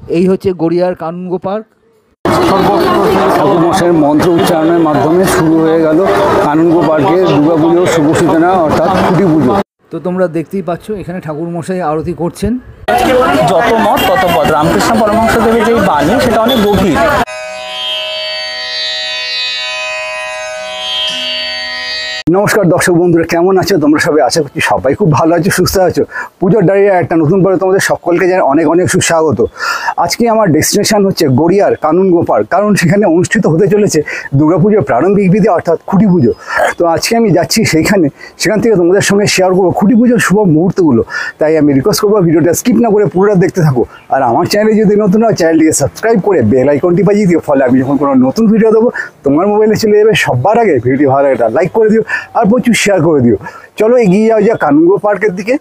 এই হচ্ছে গড়িয়ার কানুনগো পার্ক। ঠাকুরমশাইয়ের মন্ত্র উচ্চারণের মাধ্যমে শুরু হয়ে গেল কানুনগো পার্কে দুর্গাপুজোর শুভ সূচনা অর্থাৎ খুঁটি পুজো। তো তোমরা দেখতেই পাচ্ছ এখানে ঠাকুরমশাই আরতি করছেন। যত মত তত পথ, রামকৃষ্ণ পরমহংসদেবের যে বাণী সেটা অনেক গভীর। নমস্কার দর্শক বন্ধুরা, কেমন আছো তোমরা? সবাই আশা করছি সবাই খুব ভালো আছো, সুস্থ আছো। পুজোর ডায়েরি একটা নতুন পরে তোমাদের সকলকে জানাই অনেক অনেক সুস্বাগত। আজকে আমার ডেস্টিনেশন হচ্ছে গড়িয়ার কানুনগো পার্ক, কারণ সেখানে অনুষ্ঠিত হতে চলেছে দুর্গাপুজোর প্রারম্ভিক বিধি অর্থাৎ খুঁটি পুজো। তো আজকে আমি যাচ্ছি সেখান থেকে তোমাদের সঙ্গে শেয়ার করবো খুঁটি পুজোর শুভ মুহূর্তগুলো। তাই আমি রিকোয়েস্ট করবো ভিডিওটা স্কিপ না করে পুরোটা দেখতে থাকো। আর আমার চ্যানেলে যদি নতুন হয় চ্যানেলটিকে সাবস্ক্রাইব করে বেল আইকনটি বাজিয়ে দিও, ফলে আমি যখন কোনো নতুন ভিডিও দেবো তোমার মোবাইলে চলে যাবে সবার আগে। ভিডিও ভালো একটা লাইক করে দিও আর প্রচুর শেয়ার করে দিও। চলো এগিয়ে যাও যা কানুনগো পার্কের দিকে।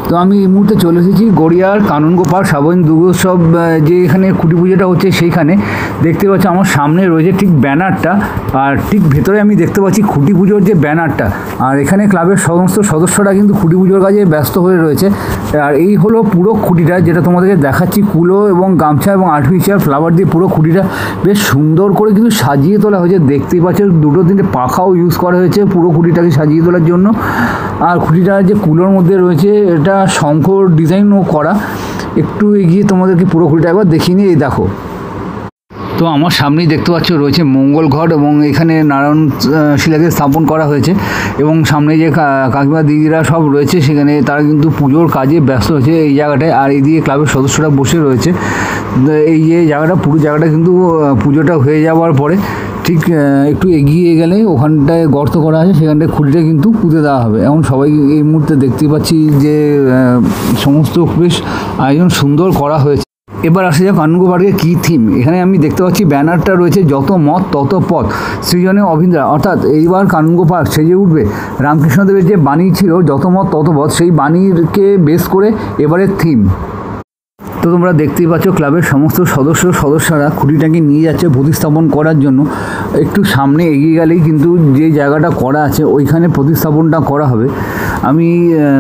তো আমি এই মুহূর্তে চলে এসেছি গড়িয়ার কানুনগো পার্ক সার্বজনীন দুর্গোৎসব যে এখানে খুঁটি পুজোটা হচ্ছে সেইখানে। দেখতে পাচ্ছি আমার সামনে রয়েছে ঠিক ব্যানারটা, আর ঠিক ভেতরে আমি দেখতে পাচ্ছি খুঁটি পুজোর যে ব্যানারটা। আর এখানে ক্লাবের সমস্ত সদস্যরা কিন্তু খুঁটি পুজোর কাজে ব্যস্ত হয়ে রয়েছে। আর এই হলো পুরো খুঁটিটা, যেটা তোমাদেরকে দেখাচ্ছি। কুলো এবং গামছা এবং আর্টিফিশিয়াল ফ্লাওয়ার দিয়ে পুরো খুঁটিটা বেশ সুন্দর করে কিন্তু সাজিয়ে তোলা হয়েছে। দেখতেই পাচ্ছ দুটো তিনটে পাখাও ইউজ করা হয়েছে পুরো খুঁটিটাকে সাজিয়ে তোলার জন্য। আর খুঁটিটার যে কুলোর মধ্যে রয়েছে এটা শঙ্কর ডিজাইনও করা। একটু এগিয়ে তোমাদেরকে পুরো খুঁটিটা একবার দেখিয়ে নিয়ে এই দেখো। তো আমার সামনেই দেখতে পাচ্ছ রয়েছে মঙ্গল ঘট, এবং এখানে নারায়ণ শিলাকে স্থাপন করা হয়েছে। এবং সামনে যে কাকিমা দিদিরা সব রয়েছে সেখানে তারা কিন্তু পুজোর কাজে ব্যস্ত হয়েছে এই জায়গাটায়। আর এইদিকে ক্লাবের সদস্যরা বসে রয়েছে। এই যে জায়গাটা, পুরো জায়গাটা কিন্তু পুজোটা হয়ে যাওয়ার পরে ঠিক একটু এগিয়ে গেলে ওখানটায় গর্ত করা আছে, সেখানটায় খুঁটিটা কিন্তু পুঁতে দেওয়া হবে। এখন সবাই এই মুহূর্তে দেখতে পাচ্ছি যে সমস্ত বেশ আয়োজন সুন্দর করা হয়েছে। এবার আসে যাক কানুনগো পার্কের কী থিম। এখানে আমি দেখতে পাচ্ছি ব্যানারটা রয়েছে যত মত তত পথ, সৃজনে অভিন্দ্রা। অর্থাৎ এইবার কানুনগো পার্ক সেজে উঠবে রামকৃষ্ণদেবের যে বাণী ছিল যত মত তত পথ, সেই বাণীকে বেস করে এবারের থিম। তো তোমরা দেখতেই পাচ্ছ ক্লাবের সমস্ত সদস্যরা খুঁটিটাকে নিয়ে যাচ্ছে প্রতিস্থাপন করার জন্য। একটু সামনে এগিয়ে গেলেই কিন্তু যে জায়গাটা করা আছে ওইখানে প্রতিস্থাপনটা করা হবে। আমি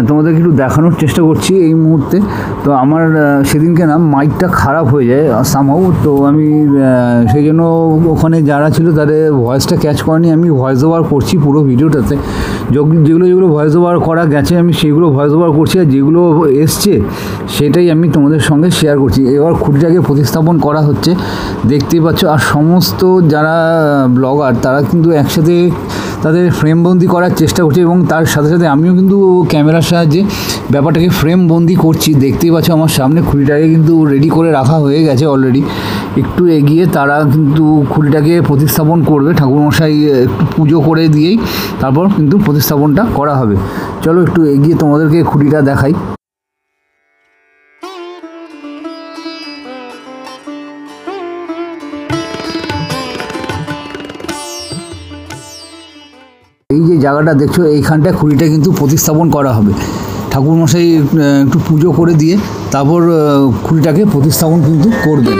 তোমাদেরকে একটু দেখানোর চেষ্টা করছি এই মুহূর্তে। তো আমার সেদিনকে না মাইকটা খারাপ হয়ে যায় সামহাউ, তো আমি সেই জন্য ওখানে যারা ছিল তাদের ভয়েসটা ক্যাচ করেনি। আমি ভয়েস ওভার করছি পুরো ভিডিওটাতে। যেগুলো ভয়েস ওভার করা গেছে আমি সেগুলো ভয়েস ওভার করছি, আর যেগুলো এসছে সেটাই আমি তোমাদের সঙ্গে শেয়ার করছি। এবার খুঁটিটাকে প্রতিস্থাপন করা হচ্ছে দেখতেই পাচ্ছ। আর সমস্ত যারা ব্লগার তারা কিন্তু একসাথে তাদের ফ্রেমবন্দি করার চেষ্টা করছে, এবং তার সাথে সাথে আমিও কিন্তু ক্যামেরার সাহায্যে ব্যাপারটাকে ফ্রেমবন্দি করছি। দেখতেই পাচ্ছ আমার সামনে খুঁটিটাকে কিন্তু রেডি করে রাখা হয়ে গেছে অলরেডি। একটু এগিয়ে তারা কিন্তু খুঁটিটাকে প্রতিস্থাপন করবে। ঠাকুরমশাই একটু পুজো করে দিয়েই তারপর কিন্তু প্রতিস্থাপনটা করা হবে। চলো একটু এগিয়ে তোমাদেরকে খুঁটিটা দেখাই। এই যে জায়গাটা দেখছো এইখানটায় খুঁটিটা কিন্তু প্রতিস্থাপন করা হবে। ঠাকুরমশাই একটু পুজো করে দিয়ে তারপর খুঁটিটাকে প্রতিস্থাপন কিন্তু করবেন।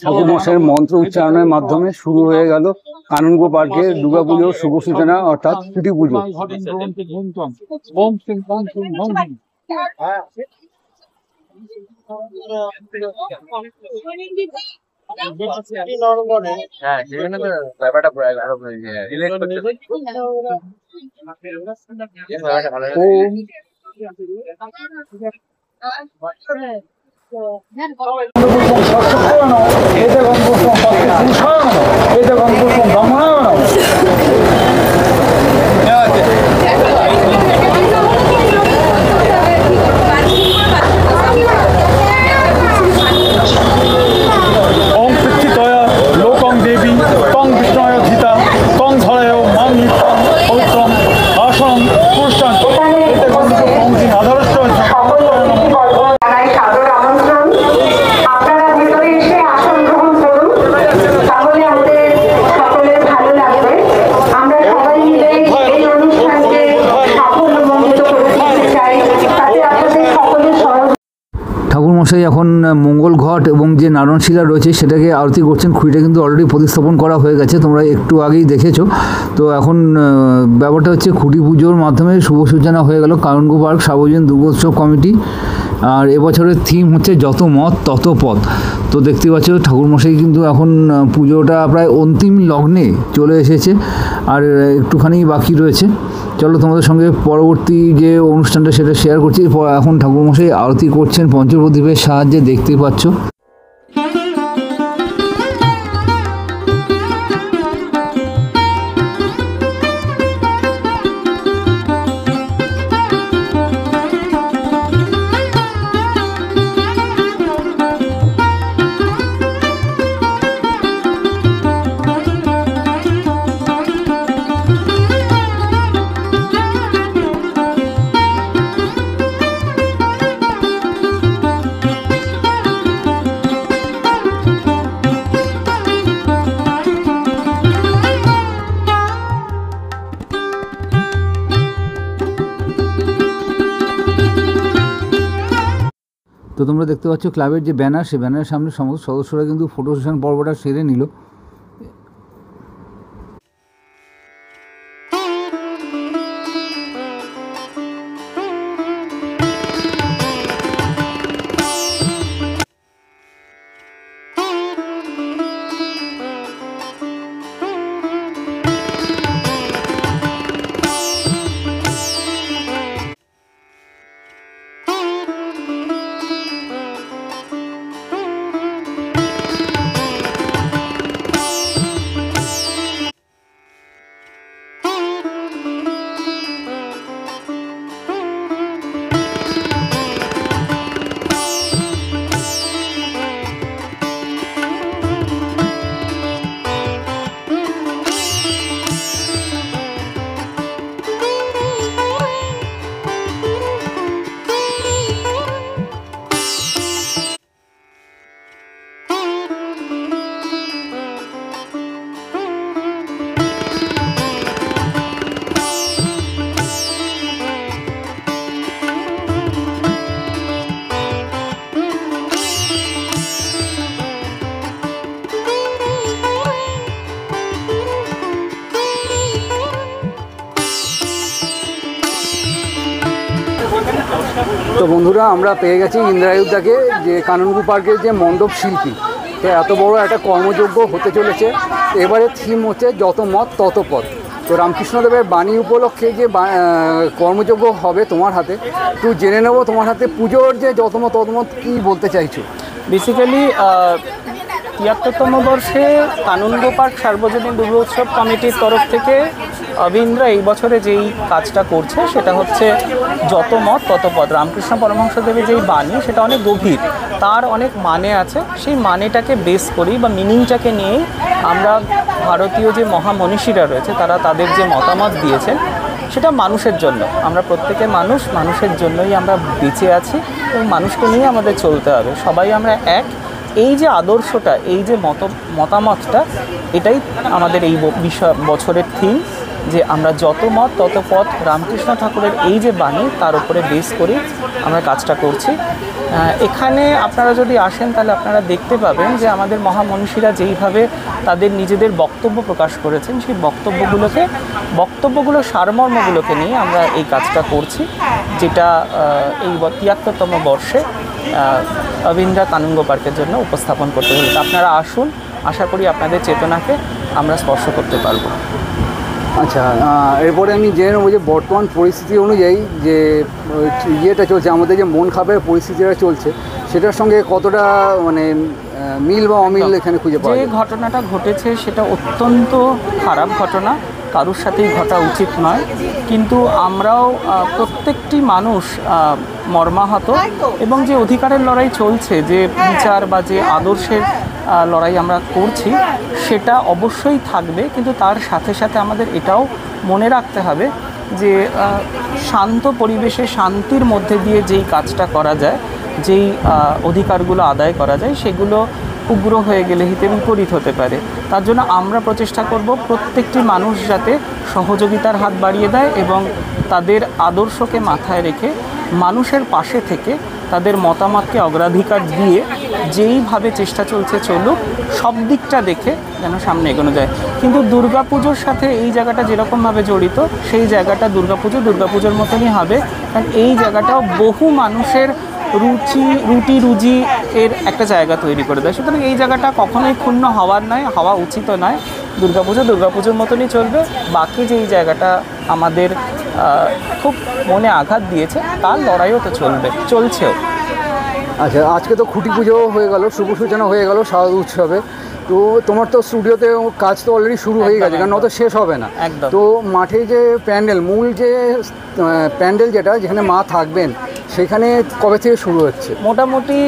ঠাকুর মশাইয়ের মন্ত্র উচ্চারণের মাধ্যমে শুরু হয়ে গেল কানুনগো পার্কে দুর্গাপুজোর শুভ সূচনা অর্থাৎ খুঁটি পুজো। ঠাকুরমশাই এখন মঙ্গল ঘট এবং যে নারায়ণশিলা রয়েছে সেটাকে আরতি করছেন। খুঁড়িটা কিন্তু অলরেডি প্রতিস্থাপন করা হয়ে গেছে, তোমরা একটু আগেই দেখেছো। তো এখন ব্যাপারটা হচ্ছে খুঁটি পুজোর মাধ্যমে শুভ সূচনা হয়ে গেল কানুনগো পার্ক সার্বজনীন দুর্গোৎসব কমিটি। আর এবছরের থিম হচ্ছে যত মত তত পথ। তো দেখতে পাচ্ছ ঠাকুরমশাই কিন্তু এখন পুজোটা প্রায় অন্তিম লগ্নে চলে এসেছে, আর একটুখানি বাকি রয়েছে। চলো তোমাদের সঙ্গে পরবর্তী যে অনুষ্ঠানটা সেটা শেয়ার করছি। এখন ঠাকুরমশাই আরতি করছেন পঞ্চপ্রদীপের সাহায্যে, দেখতেই পাচ্ছ। তো তোমরা দেখতে পাচ্ছ ক্লাবের যে ব্যানার, সেই ব্যানারের সামনে সমস্ত সদস্যরা কিন্তু ফটো সেশন পর্বটা সেরে নিল। তো বন্ধুরা, আমরা পেয়ে গেছি ইন্দ্রায়ুদাকে, যে কানুনগো পার্কের যে মণ্ডপ শিল্পী। তো এত বড় একটা কর্মযজ্ঞ হতে চলেছে। এবারে থিম হচ্ছে যত মত তত পথ। তো রামকৃষ্ণদেবের বাণী উপলক্ষে যে কর্মযজ্ঞ হবে তোমার হাতে, একটু জেনে নেবো তোমার হাতে পুজোর যে যত মত তত মত কী বলতে চাইছো। বেসিক্যালি ৭৩তম বর্ষে কানুনগো পার্ক সার্বজনীন দুর্গোৎসব কমিটির তরফ থেকে অবিন্দ্রা এই বছরে যেই কাজটা করছে সেটা হচ্ছে যত মত তত পথ। রামকৃষ্ণ পরমহংসদেবের যেই বাণী সেটা অনেক গভীর, তার অনেক মানে আছে। সেই মানেটাকে বেস করেই বা মিনিংটাকে নিয়েই আমরা ভারতীয় যে মহামনীষীরা রয়েছে তারা তাদের যে মতামত দিয়েছেন সেটা মানুষের জন্য। আমরা প্রত্যেকে মানুষ, মানুষের জন্যই আমরা বেঁচে আছি এবং মানুষকে নিয়ে আমাদের চলতে হবে। সবাই আমরা এক, এই যে আদর্শটা, এই যে মতামতটা, এটাই আমাদের এই বছরের থিম। যে আমরা যত মত তত পথ রামকৃষ্ণ ঠাকুরের এই যে বাণী তার উপরে বেস করে আমরা কাজটা করছি। এখানে আপনারা যদি আসেন তাহলে আপনারা দেখতে পাবেন যে আমাদের মহামনীষীরা যেইভাবে তাদের নিজেদের বক্তব্য প্রকাশ করেছেন, সেই বক্তব্যগুলো সারমর্মগুলোকে নিয়ে আমরা এই কাজটা করছি, যেটা এই ৭৩তম বর্ষে অবিন্দ্রা কানুনগো পার্কের জন্য উপস্থাপন করতে হয়েছে। আপনারা আসুন, আশা করি আপনাদের চেতনাকে আমরা স্পর্শ করতে পারবো। আচ্ছা, এরপরে আমি জেনে নেবো যে বর্তমান পরিস্থিতি অনুযায়ী যে ইয়েটা চলছে, আমাদের যে মন খারাপের পরিস্থিতিটা চলছে, সেটার সঙ্গে কতটা মানে মিল বা অমিল এখানে খুঁজে পাওয়া যায়? যে ঘটনাটা ঘটেছে সেটা অত্যন্ত খারাপ ঘটনা, কারোর সাথেই ঘটা উচিত নয়, কিন্তু আমরাও প্রত্যেকটি মানুষ মর্মাহত, এবং যে অধিকারের লড়াই চলছে, যে বিচার বা যে আদর্শের লড়াই আমরা করছি সেটা অবশ্যই থাকবে, কিন্তু তার সাথে সাথে আমাদের এটাও মনে রাখতে হবে যে শান্ত পরিবেশে শান্তির মধ্যে দিয়ে যেই কাজটা করা যায়, যেই অধিকারগুলো আদায় করা যায়, সেগুলো উগ্র হয়ে গেলে হিতে বিপরীত হতে পারে। তার জন্য আমরা প্রচেষ্টা করব প্রত্যেকটি মানুষ যাতে সহযোগিতার হাত বাড়িয়ে দেয় এবং তাদের আদর্শকে মাথায় রেখে মানুষের পাশে থেকে তাদের মতামতকে অগ্রাধিকার দিয়ে যেইভাবে চেষ্টা চলছে চলুক, সব দিকটা দেখে যেন সামনে এগোনো যায়। কিন্তু দুর্গাপুজোর সাথে এই জায়গাটা যেরকমভাবে জড়িত, সেই জায়গাটা দুর্গাপুজোর মতনই হবে, কারণ এই জায়গাটাও বহু মানুষের রুটি রুজি এর একটা জায়গা তৈরি করে দেয়। সুতরাং এই জায়গাটা কখনোই ক্ষুণ্ণ হওয়ার নয়, হওয়া উচিত নয়। দুর্গাপুজোর মতনই চলবে। বাকি যেই জায়গাটা আমাদের খুব মনে আঘাত দিয়েছে তার লড়াইও তো চলছেও। আচ্ছা, আজকে তো খুঁটি পুজো হয়ে গেল, শুভ সূচনা হয়ে গেল শারদ উৎসবে। তো তোমার তো স্টুডিওতে কাজ তো অলরেডি শুরু হয়ে গেছে, কারণ অত শেষ হবে না। একদম। তো মাঠে যে প্যান্ডেল, মূল যে প্যান্ডেল যেটা যেখানে মা থাকবেন, সেখানে কবে থেকে শুরু হচ্ছে? মোটামুটি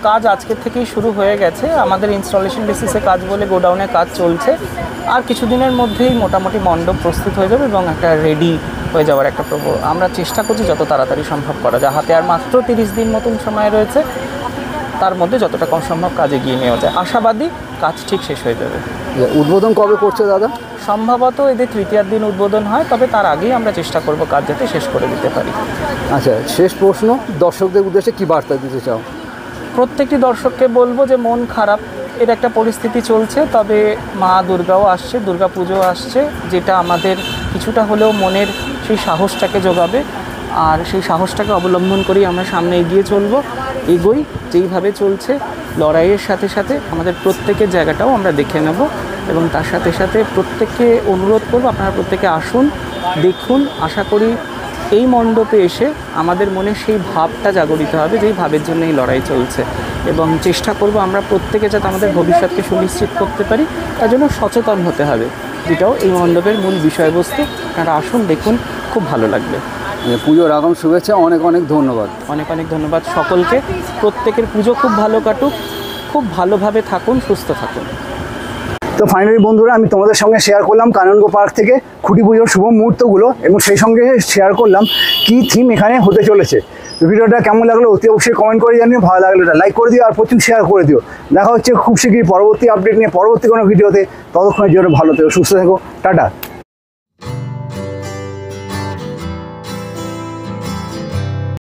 কাজ আজকের থেকেই শুরু হয়ে গেছে। আমাদের ইনস্টলেশন বেসিসে কাজ বলে গোডাউনে কাজ চলছে, আর কিছুদিনের মধ্যেই মোটামুটি মণ্ডপ প্রস্তুত হয়ে যাবে এবং একটা রেডি হয়ে যাওয়ার একটা আমরা চেষ্টা করছি যত তাড়াতাড়ি সম্ভব করা যায়। হাতে আর মাত্র 30 দিন মতন সময় রয়েছে, তার মধ্যে যতটা কম সম্ভব কাজ এগিয়ে নেওয়া যায়। আশাবাদী কাজ ঠিক শেষ হয়ে যাবে। উদ্বোধন কবে করছে দাদা? সম্ভবত এদের তৃতীয়ার দিন উদ্বোধন হয়, তবে তার আগেই আমরা চেষ্টা করব কাজ যাতে শেষ করে দিতে পারি। আচ্ছা, শেষ প্রশ্ন, দর্শকদের উদ্দেশ্যে কী বার্তা দিতে চাও? প্রত্যেকটি দর্শককে বলবো যে মন খারাপ এর একটা পরিস্থিতি চলছে, তবে মা দুর্গাও আসছে, দুর্গাপুজো আসছে, যেটা আমাদের কিছুটা হলেও মনের সেই সাহসটাকে জোগাবে, আর সেই সাহসটাকে অবলম্বন করেই আমরা সামনে এগিয়ে চলবো। এগোই যেইভাবে চলছে, লড়াইয়ের সাথে সাথে আমাদের প্রত্যেকের জায়গাটাও আমরা দেখে নেব, এবং তার সাথে সাথে প্রত্যেককে অনুরোধ করব আপনারা প্রত্যেকে আসুন, দেখুন। আশা করি এই মণ্ডপে এসে আমাদের মনে সেই ভাবটা জাগরিত হবে যেই ভাবের জন্য এই লড়াই চলছে, এবং চেষ্টা করব আমরা প্রত্যেকে যাতে আমাদের ভবিষ্যৎকে সুনিশ্চিত করতে পারি, তার জন্য সচেতন হতে হবে, যেটাও এই মণ্ডপের মূল বিষয়বস্তু। আপনারা আসুন, দেখুন, খুব ভালো লাগবে। পুজোর আগম শুভেচ্ছা, অনেক অনেক ধন্যবাদ। অনেক অনেক ধন্যবাদ সকলকে। প্রত্যেকের পুজো খুব ভালো কাটুক, খুব ভালোভাবে থাকুন, সুস্থ থাকুন। তো ফাইনালি বন্ধুরা, আমি তোমাদের সঙ্গে শেয়ার করলাম কানুনগো পার্ক থেকে খুঁটি পুজোর শুভ মুহূর্তগুলো, এবং সেই সঙ্গে শেয়ার করলাম কী থিম এখানে হতে চলেছে। তো ভিডিওটা কেমন লাগলো অতি অবশ্যই কমেন্ট করে জানিও, ভালো লাগলো এটা লাইক করে দিও, আর প্রচুর শেয়ার করে দিও। দেখা হচ্ছে খুব শীঘ্রই পরবর্তী আপডেট নিয়ে, পরবর্তী কোনো ভিডিওতে। ততক্ষণের জন্য ভালো থেকো, সুস্থ থেকো, টাটা।